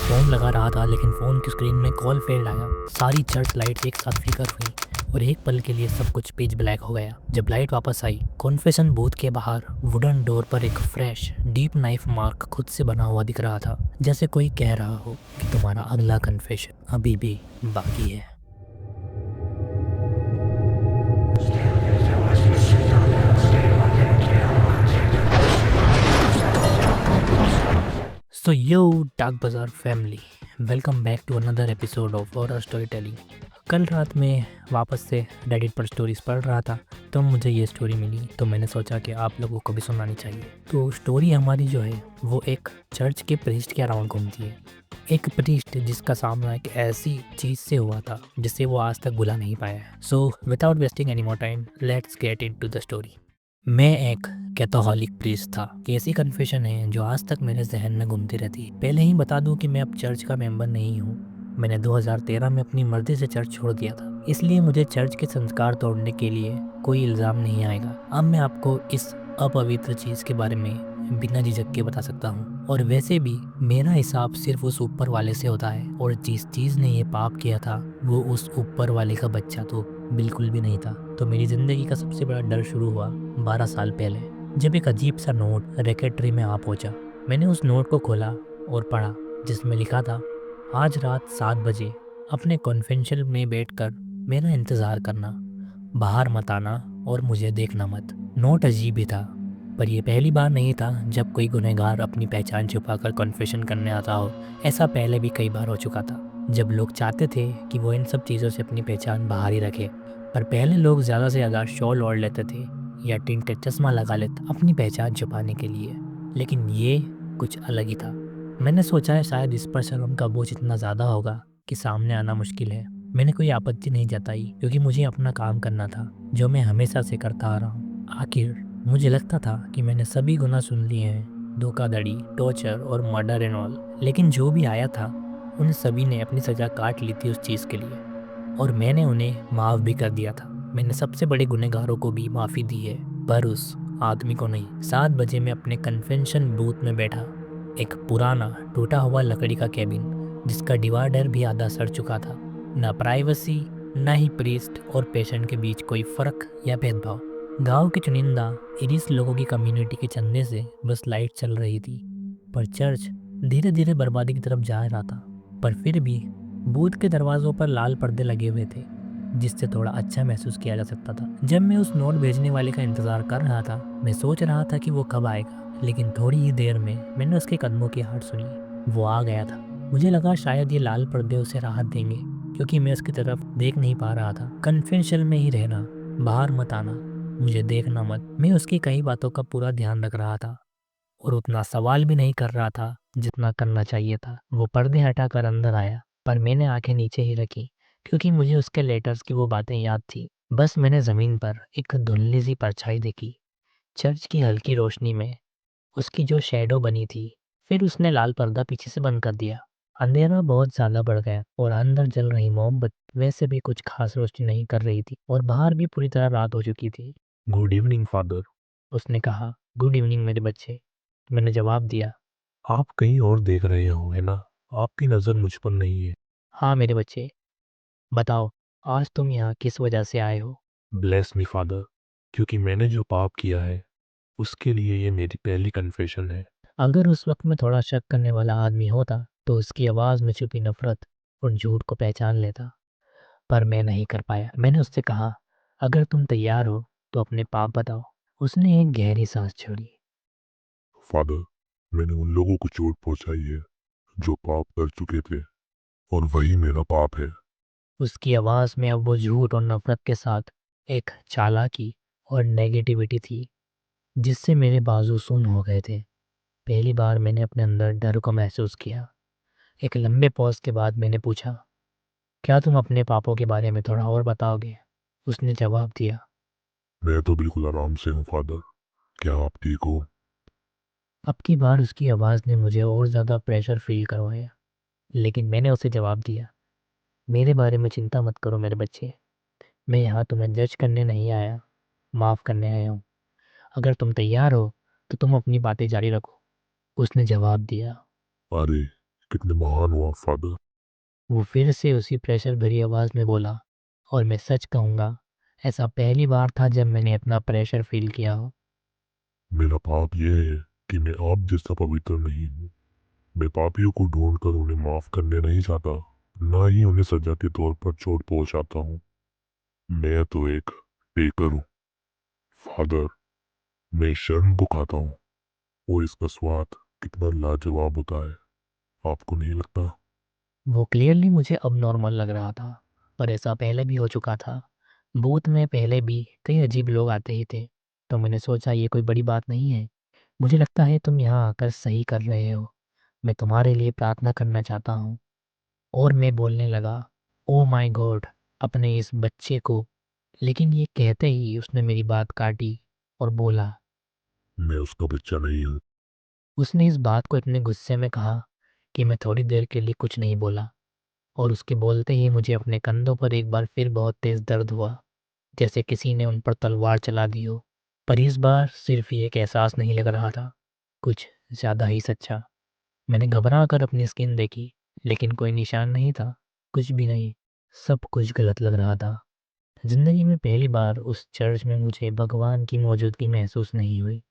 Phone लगा रहा था लेकिन फ़ोन की स्क्रीन में कॉल फेल्ड आया। सारी चर्च लाइट्स एक साथ फ्लिकर हुई और एक पल के लिए सब कुछ पिच ब्लैक हो गया। जब लाइट वापस आई, कॉन्फेशन बूथ के बाहर वुडन डोर पर एक फ्रेश डीप नाइफ मार्क खुद से बना हुआ दिख रहा था, जैसे कोई कह रहा हो कि तुम्हारा अगला कन्फेशन अभी भी बाकी है। So yo dark bazaar family, welcome back to another episode of horror storytelling. कल रात में वापस से रेडिट पर स्टोरीज पढ़ रहा था, तो मुझे ये स्टोरी मिली, तो मैंने सोचा कि आप लोगों को भी सुनानी चाहिए। तो स्टोरी हमारी जो है वो एक चर्च के प्रीस्ट के अराउंड घूमती है। एक प्रीस्ट जिसका सामना एक ऐसी चीज़ से हुआ था जिसे वो आज तक भुला नहीं पाया है। So without wasting any more time, let's get into the story. मैं एक कैथोलिक प्रीस्ट था कि ऐसी कन्फेशन है जो आज तक मेरे जहन में घूमती रहती है। पहले ही बता दूं कि मैं अब चर्च का मेंबर नहीं हूँ। मैंने 2013 में अपनी मर्जी से चर्च छोड़ दिया था, इसलिए मुझे चर्च के संस्कार तोड़ने के लिए कोई इल्ज़ाम नहीं आएगा। अब मैं आपको इस अपवित्र चीज़ के बारे में बिना झिझक के बता सकता हूँ। और वैसे भी मेरा हिसाब सिर्फ उस ऊपर वाले से होता है, और जिस चीज़ ने ये पाप किया था वो उस ऊपर वाले का बच्चा तो बिल्कुल भी नहीं था। तो मेरी ज़िंदगी का सबसे बड़ा डर शुरू हुआ 12 साल पहले, जब एक अजीब सा नोट रेकेटरी में आ पहुंचा। मैंने उस नोट को खोला और पढ़ा, जिसमें लिखा था, आज रात 7 बजे अपने कॉन्वेंशन में बैठकर मेरा इंतज़ार करना, बाहर मत आना और मुझे देखना मत। नोट अजीब ही था, पर यह पहली बार नहीं था जब कोई गुनहगार अपनी पहचान छुपाकर कॉन्फेशन करने आता हो। ऐसा पहले भी कई बार हो चुका था, जब लोग चाहते थे कि वो इन सब चीज़ों से अपनी पहचान बाहर ही रखे। पर पहले लोग ज़्यादा से ज़्यादा शॉल ओढ़ लेते थे या टिंटेड चश्मा लगा लेते अपनी पहचान छुपाने के लिए, लेकिन ये कुछ अलग ही था। मैंने सोचा है शायद इस पर शर्म का बोझ इतना ज़्यादा होगा कि सामने आना मुश्किल है। मैंने कोई आपत्ति नहीं जताई क्योंकि मुझे अपना काम करना था, जो मैं हमेशा से करता आ रहा हूँ। आखिर मुझे लगता था कि मैंने सभी गुनाह सुन लिए हैं, धोखाधड़ी, टॉर्चर और मर्डर एंड ऑल, लेकिन जो भी आया था उन सभी ने अपनी सज़ा काट ली थी उस चीज़ के लिए, और मैंने उन्हें माफ़ भी कर दिया था। मैंने सबसे बड़े गुनहगारों को भी माफ़ी दी है, पर उस आदमी को नहीं। 7 बजे मैं अपने कन्वेंशन बूथ में बैठा, एक पुराना टूटा हुआ लकड़ी का केबिन जिसका डिवाइडर भी आधा सड़ चुका था। ना प्राइवेसी, ना ही प्रीस्ट और पेशेंट के बीच कोई फ़र्क या भेदभाव। गांव के चुनिंदा इरिस लोगों की कम्युनिटी के चंदे से बस लाइट चल रही थी, पर चर्च धीरे धीरे बर्बादी की तरफ जा रहा था। पर फिर भी बूथ के दरवाजों पर लाल पर्दे लगे हुए थे, जिससे थोड़ा अच्छा महसूस किया जा सकता था। जब मैं उस नोट भेजने वाले का इंतजार कर रहा था, मैं सोच रहा था कि वो कब आएगा, लेकिन थोड़ी ही देर में मैंने उसके कदमों की आहट सुनी। वो आ गया था। मुझे लगा शायद ये लाल पर्दे उसे राहत देंगे, क्योंकि मैं उसकी तरफ देख नहीं पा रहा था। कन्वेंशन में ही रहना, बाहर मत आना, मुझे देखना मत, मैं उसकी कई बातों का पूरा ध्यान रख रहा था और उतना सवाल भी नहीं कर रहा था जितना करना चाहिए था। वो पर्दे हटाकर अंदर आया, पर मैंने आंखें नीचे ही रखी क्योंकि मुझे उसके लेटर्स की वो बातें याद थी। बस मैंने ज़मीन पर एक धुंधली सी परछाई देखी, चर्च की हल्की रोशनी में उसकी जो शैडो बनी थी। फिर उसने लाल पर्दा पीछे से बंद कर दिया। अंधेरा बहुत ज़्यादा बढ़ गया और अंदर जल रही मोमबत्ती वैसे भी कुछ खास रोशनी नहीं कर रही थी, और बाहर भी पूरी तरह रात हो चुकी थी। Good evening father. उसने कहा, गुड इवनिंग मेरे बच्चे। मैंने जवाब दिया, आप कहीं और देख रहे हो है ना, आपकी नज़र मुझ पर नहीं है। हाँ मेरे बच्चे, बताओ आज तुम यहाँ किस वजह से आए हो। ब्लेस मी फादर, क्योंकि मैंने जो पाप किया है उसके लिए ये मेरी पहली कन्फेशन है। अगर उस वक्त में थोड़ा शक करने वाला आदमी होता तो उसकी आवाज़ में छुपी नफरत और झूठ को पहचान लेता, पर मैं नहीं कर पाया। मैंने उससे कहा, अगर तुम तैयार हो तो अपने पाप बताओ। उसने एक गहरी सांस छोड़ी। फादर, मैंने उन लोगों को चोट पहुंचाई है जो पाप कर चुके थे, और वही मेरा पाप है। उसकी आवाज़ में अब वो झूठ और नफरत के साथ एक चालाकी और नेगेटिविटी थी जिससे मेरे बाजू सुन्न हो गए थे। पहली बार मैंने अपने अंदर डर को महसूस किया। एक लंबे पॉज के बाद मैंने पूछा, क्या तुम अपने पापों के बारे में थोड़ा और बताओगे? उसने जवाब दिया, मैं तो बिल्कुल आराम से हूँ फादर। क्या आप ठीक हो? अब की बार उसकी आवाज़ ने मुझे और ज़्यादा प्रेशर फील करवाया। लेकिन मैंने उसे जवाब दिया, मेरे बारे में चिंता मत करो मेरे बच्चे, मैं यहाँ तुम्हें जज करने नहीं आया, माफ़ करने आया हूँ। अगर तुम तैयार हो तो तुम अपनी बातें जारी रखो। उसने जवाब दिया, अरे, कितने महान हो आप फादर। वो फिर से उसी प्रेशर भरी आवाज़ में बोला, और मैं सच कहूँगा, ऐसा पहली बार था जब मैंने इतना प्रेशर फील किया हो। मेरा पाप यह है कि मैं आप जैसा पवित्र नहीं हूँ। मैं पापियों को ढूंढकर उन्हें माफ करने नहीं चाहता, ना ही उन्हें सजा के तौर पर चोट पहुंचाता हूँ। मैं तो एक टेकर हूँ फादर। मैं शर्म को खाता हूँ और इसका स्वाद कितना लाजवाब होता है, आपको नहीं लगता? वो क्लियरली मुझे अब नॉर्मल लग रहा था, पर ऐसा पहले भी हो चुका था। बूथ में पहले भी कई अजीब लोग आते ही थे, तो मैंने सोचा ये कोई बड़ी बात नहीं है। मुझे लगता है तुम यहाँ आकर सही कर रहे हो। मैं तुम्हारे लिए प्रार्थना करना चाहता हूँ। और मैं बोलने लगा, ओ माय गॉड, अपने इस बच्चे को। लेकिन ये कहते ही उसने मेरी बात काटी और बोला। मैं उसका बच्चा नहीं हूँ। उसने इस बात को इतने गुस्से में कहा कि मैं थोड़ी देर के लिए कुछ नहीं बोला, और उसके बोलते ही मुझे अपने कंधों पर एक बार फिर बहुत तेज दर्द हुआ, जैसे किसी ने उन पर तलवार चला दी हो। पर इस बार सिर्फ ये एक एहसास नहीं लग रहा था, कुछ ज़्यादा ही सच्चा। मैंने घबरा कर अपनी स्किन देखी, लेकिन कोई निशान नहीं था, कुछ भी नहीं। सब कुछ गलत लग रहा था। जिंदगी में पहली बार उस चर्च में मुझे भगवान की मौजूदगी महसूस नहीं हुई।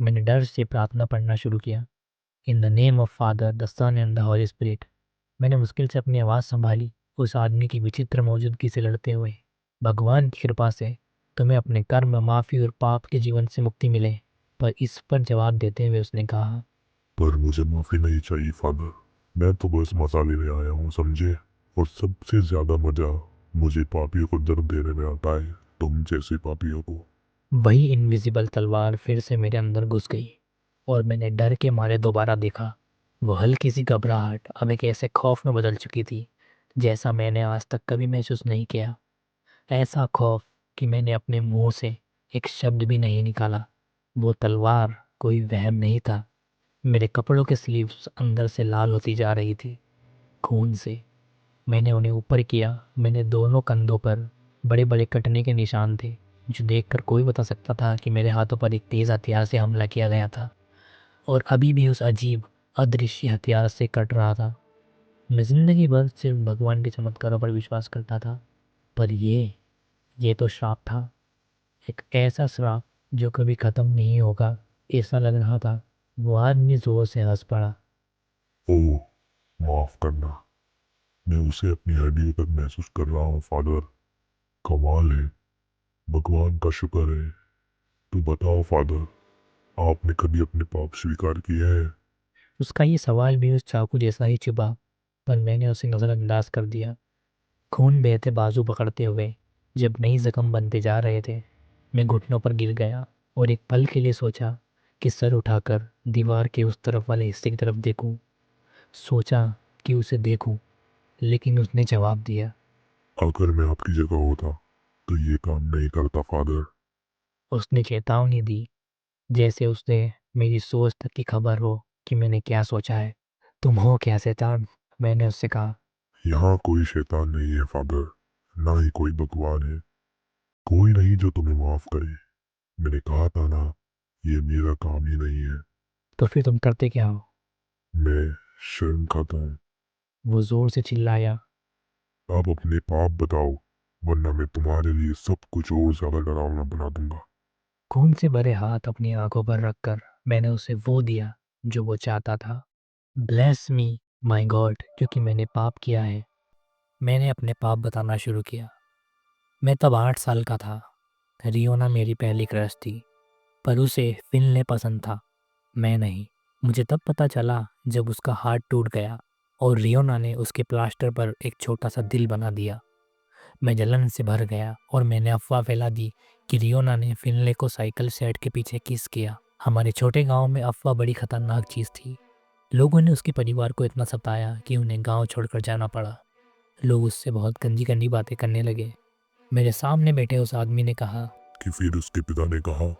मैंने डर से प्रार्थना पढ़ना शुरू किया। In the name of Father, the Son and the Holy Spirit. मैंने मुश्किल से अपनी आवाज़ संभाली, उस आदमी की विचित्र मौजूदगी से लड़ते हुए। भगवान की कृपा से तुम्हें अपने कर्म, माफ़ी और पाप के जीवन से मुक्ति मिले। पर इस पर जवाब देते हुए उसने कहा, पर मुझे माफी नहीं चाहिए फादर। मैं तो बस मजा लेने आया हूँ, समझे? और सबसे ज्यादा मजा मुझे पापियों को दर्द देने में आता है, तुम जैसे पापियों को। वही इनविजिबल तलवार फिर से मेरे अंदर घुस गई, और मैंने डर के मारे दोबारा देखा। वो हल्की सी घबराहट अब एक ऐसे खौफ में बदल चुकी थी जैसा मैंने आज तक कभी महसूस नहीं किया। ऐसा खौफ कि मैंने अपने मुंह से एक शब्द भी नहीं निकाला। वो तलवार कोई वहम नहीं था। मेरे कपड़ों के स्लीव्स अंदर से लाल होती जा रही थी, खून से। मैंने उन्हें ऊपर किया। मैंने दोनों कंधों पर बड़े बड़े कटने के निशान थे, जो देखकर कोई बता सकता था कि मेरे हाथों पर एक तेज़ हथियार से हमला किया गया था, और अभी भी उस अजीब अदृश्य हथियार से कट रहा था। मैं जिंदगी भर सिर्फ भगवान के चमत्कारों पर विश्वास करता था, पर ये तो श्राप था। एक ऐसा श्राप जो कभी ख़त्म नहीं होगा, ऐसा लग रहा था। वो आदमी जोर से हंस पड़ा। ओह, माफ करना। मैं उसे अपनी हड्डियों तक महसूस कर रहा हूँ फादर। कमाल है, भगवान का शुक्र है। तो बताओ फादर, आपने कभी अपने पाप स्वीकार किए हैं? उसका ये सवाल भी उस चाकू जैसा ही चुभा, पर मैंने उसे नज़रअंदाज कर दिया। खून बहते बाजू पकड़ते हुए जब नई जख्म बनते जा रहे थे, मैं घुटनों पर गिर गया और एक पल के लिए सोचा कि सर उठाकर दीवार के उस तरफ वाले हिस्से की तरफ देखूं। सोचा कि उसे देखूं, लेकिन उसने जवाब दिया। अगर मैं आपकी जगह होता तो ये काम नहीं करता फादर। उसने चेतावनी दी, जैसे उसने मेरी सोच तक की खबर हो कि मैंने क्या सोचा है। तुम हो क्या शैतान? मैंने उससे कहा। यहाँ कोई शैतान नहीं है फादर, ना ही कोई भगवान है। कोई नहीं जो तुम्हें माफ करे। मैंने कहा था ना, ये मेरा काम ही नहीं है। तो फिर तुम करते क्या हो? मैं शर्म खाता हूँ। वो जोर से चिल्लाया। आप अपने पाप बताओ, वरना मैं तुम्हारे लिए सब कुछ और ज्यादा डरावना बना दूंगा। खून से भरे हाथ अपनी आंखों पर रखकर मैंने उसे वो दिया जो वो चाहता था। ब्लेस मी माय गॉड, क्योंकि मैंने पाप किया है। मैंने अपने पाप बताना शुरू किया। मैं तब 8 साल का था। रियोना मेरी पहली क्रश थी, पर उसे फिनले पसंद था, मैं नहीं। मुझे तब पता चला जब उसका हार्ट टूट गया और रियोना ने उसके प्लास्टर पर एक छोटा सा दिल बना दिया। मैं जलन से भर गया और मैंने अफवाह फैला दी कि रियोना ने फिनले को साइकिल शेड के पीछे किस किया। हमारे छोटे गांव में अफवाह बड़ी खतरनाक चीज़ थी। लोगों ने उसके परिवार को इतना सताया कि उन्हें गांव छोड़कर जाना पड़ा। लोग उससे बहुत गंदी गंदी बातें करने लगे। मेरे सामने बैठे उस आदमी ने कहा। कि फिर उसके पिता ने कहा,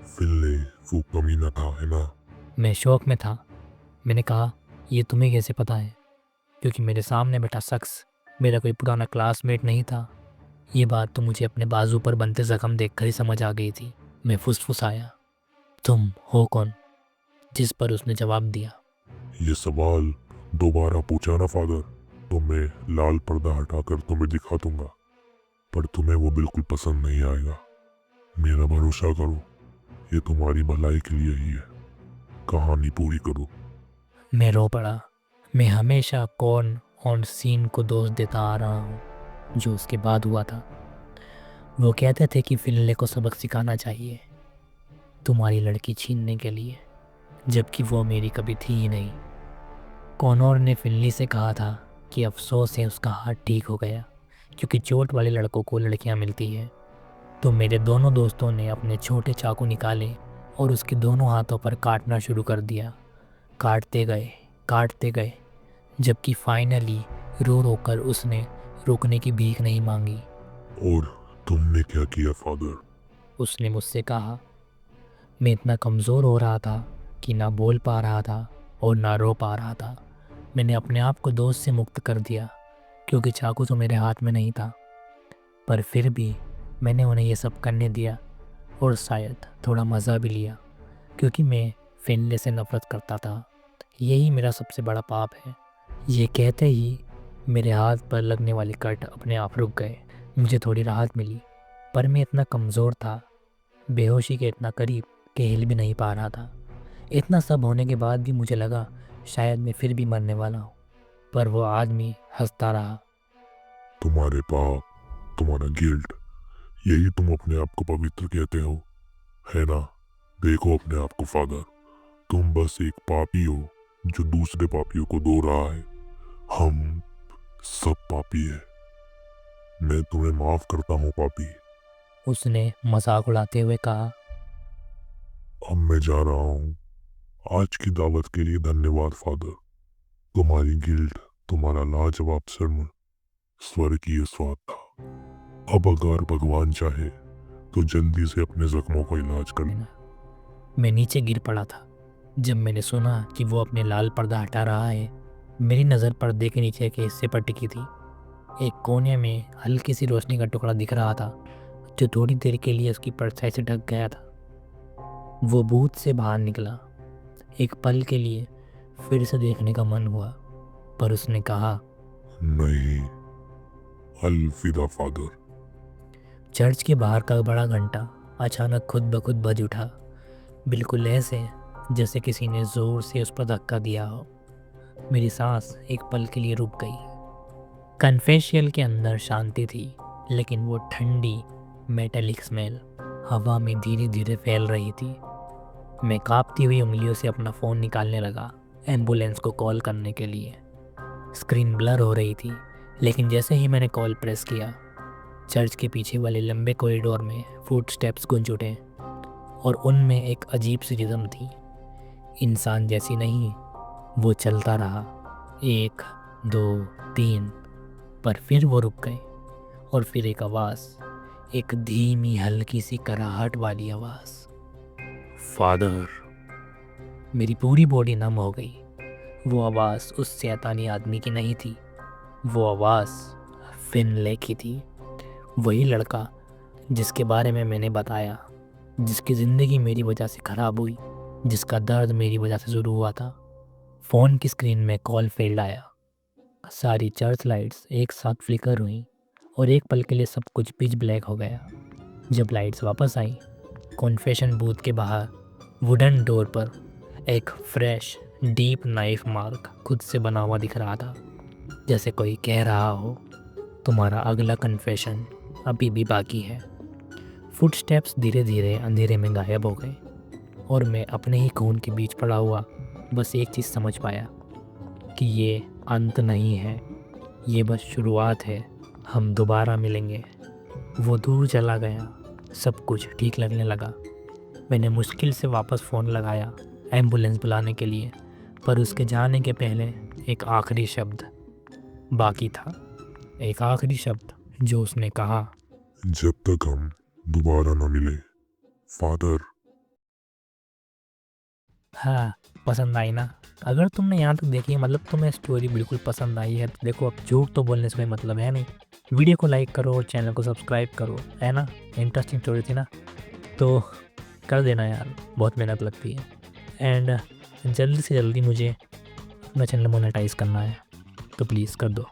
फिनले वो कमीना था, है ना? मैं शौक में था। मैंने कहा, ये तुम्हें कैसे पता है? क्योंकि मेरे सामने बैठा शख्स मेरा कोई पुराना क्लासमेट नहीं था। ये बात तो मुझे अपने बाजू पर बनते जख्म देखकर ही समझ आ गई थी। मैं फुसफुसाया, तुम हो कौन? जिस पर उसने जवाब दिया। ये सवाल दोबारा पूछा ना फादर तो मैं लाल पर्दा हटाकर तुम्हें दिखा दूंगा, पर तुम्हें वो बिल्कुल पसंद नहीं आएगा। मेरा भरोसा करो, ये तुम्हारी भलाई के लिए ही है। कहानी पूरी करो। मैं रो पड़ा। मैं हमेशा कॉर्न और सीन को दोष देता आ रहा हूँ जो उसके बाद हुआ था। वो कहते थे कि फिनले को सबक सिखाना चाहिए तुम्हारी लड़की छीनने के लिए, जबकि वो मेरी कभी थी ही नहीं। कॉनोर ने फिनली से कहा था कि अफसोस है उसका हाथ ठीक हो गया, क्योंकि चोट वाले लड़कों को लड़कियां मिलती है। तो मेरे दोनों दोस्तों ने अपने छोटे चाकू निकाले और उसके दोनों हाथों पर काटना शुरू कर दिया। काटते गए, जबकि फाइनली रो रो कर उसने रुकने की भीख नहीं मांगी। और तुमने क्या किया फादर? उसने मुझसे कहा। मैं इतना कमज़ोर हो रहा था कि ना बोल पा रहा था और ना रो पा रहा था। मैंने अपने आप को दोस्त से मुक्त कर दिया, क्योंकि चाकू तो मेरे हाथ में नहीं था। पर फिर भी मैंने उन्हें ये सब करने दिया और शायद थोड़ा मज़ा भी लिया, क्योंकि मैं फिनले से नफ़रत करता था। यही मेरा सबसे बड़ा पाप है। ये कहते ही मेरे हाथ पर लगने वाले कट अपने आप रुक गए। मुझे थोड़ी राहत मिली, पर मैं इतना कमज़ोर था, बेहोशी के इतना करीब कि हिल भी नहीं पा रहा था। इतना सब होने के बाद भी मुझे लगा शायद मैं फिर भी मरने वाला हूँ, पर वो आदमी हंसता रहा। तुम्हारे पाप, तुम्हारा गिल्ट, यही तुम अपने आप को पवित्र कहते हो, है ना? देखो अपने आप को फादर, तुम बस एक पापी हो जो दूसरे पापियों को धो रहा है। हम सब पापी है। मैं तुम्हें माफ करता हूँ पापी। उसने मजाक उड़ाते हुए कहा। अब मैं जा रहा हूँ। आज की दावत के लिए धन्यवाद फादर। तुम्हारी गिल्ट, तुम्हारा लाजवाब sermon स्वर्गीय स्वाद था। अब अगर भगवान चाहे तो जल्दी से अपने जख्मों का इलाज करना। मैं नीचे गिर पड़ा था। जब मैंने सुना कि वो अपने लाल पर्दा हटा रहा है, मेरी नज़र पर्दे के नीचे के हिस्से पर टिकी थी। एक कोने में हल्की सी रोशनी का टुकड़ा दिख रहा था, जो थोड़ी देर के लिए उसकी परछाई से ढक गया था। वो बूथ से बाहर निकला। एक पल के लिए फिर से देखने का मन हुआ, पर उसने कहा, नहीं, अलविदा फादर। चर्च के बाहर का बड़ा घंटा अचानक खुद ब खुद बज उठा, बिल्कुल ऐसे जैसे किसी ने ज़ोर से उस पर धक्का दिया हो। मेरी सांस एक पल के लिए रुक गई। कन्फेशियल के अंदर शांति थी, लेकिन वो ठंडी मेटेलिक स्मेल हवा में धीरे धीरे फैल रही थी। मैं कांपती हुई उंगलियों से अपना फ़ोन निकालने लगा एम्बुलेंस को कॉल करने के लिए। स्क्रीन ब्लर हो रही थी, लेकिन जैसे ही मैंने कॉल प्रेस किया, चर्च के पीछे वाले लंबे कॉरिडोर में फुटस्टेप्स गूंज उठे और उनमें एक अजीब सी रिदम थी। इंसान जैसी नहीं। वो चलता रहा, 1 2 3, पर फिर वो रुक गए। और फिर एक आवाज़, एक धीमी हल्की सी कराहट वाली आवाज़, फादर। मेरी पूरी बॉडी नम हो गई। वो आवाज़ उस शैतानी आदमी की नहीं थी। वो आवाज़ फिनले की थी। वही लड़का जिसके बारे में मैंने बताया, जिसकी ज़िंदगी मेरी वजह से ख़राब हुई, जिसका दर्द मेरी वजह से शुरू हुआ था। फ़ोन की स्क्रीन में कॉल फेल्ड आया। सारी चर्च लाइट्स एक साथ फ्लिकर हुई और एक पल के लिए सब कुछ पिच ब्लैक हो गया। जब लाइट्स वापस आई, कॉन्फेशन बूथ के बाहर वुडन डोर पर एक फ्रेश डीप नाइफ मार्क खुद से बना हुआ दिख रहा था, जैसे कोई कह रहा हो, तुम्हारा अगला कन्फेशन अभी भी बाकी है। फुटस्टेप्स धीरे धीरे अंधेरे में गायब हो गए और मैं अपने ही खून के बीच पड़ा हुआ बस एक चीज़ समझ पाया कि ये अंत नहीं है, ये बस शुरुआत है। हम दोबारा मिलेंगे। वो दूर चला गया। सब कुछ ठीक लगने लगा। मैंने मुश्किल से वापस फ़ोन लगाया एम्बुलेंस बुलाने के लिए, पर उसके जाने के पहले एक आखिरी शब्द बाकी था। एक आखिरी शब्द जो उसने कहा, जब तक हम दोबारा न मिले फादर। हाँ, पसंद आई ना? अगर तुमने यहाँ तक देखी है, मतलब तुम्हें स्टोरी बिल्कुल पसंद आई है, तो देखो, अब झूठ तो बोलने से कोई मतलब है नहीं। वीडियो को लाइक करो और चैनल को सब्सक्राइब करो, है ना? इंटरेस्टिंग स्टोरी थी ना, तो कर देना यार, बहुत मेहनत लगती है। एंड जल्दी से जल्दी मुझे अपना चैनल मोनेटाइज करना है तो प्लीज़ कर दो।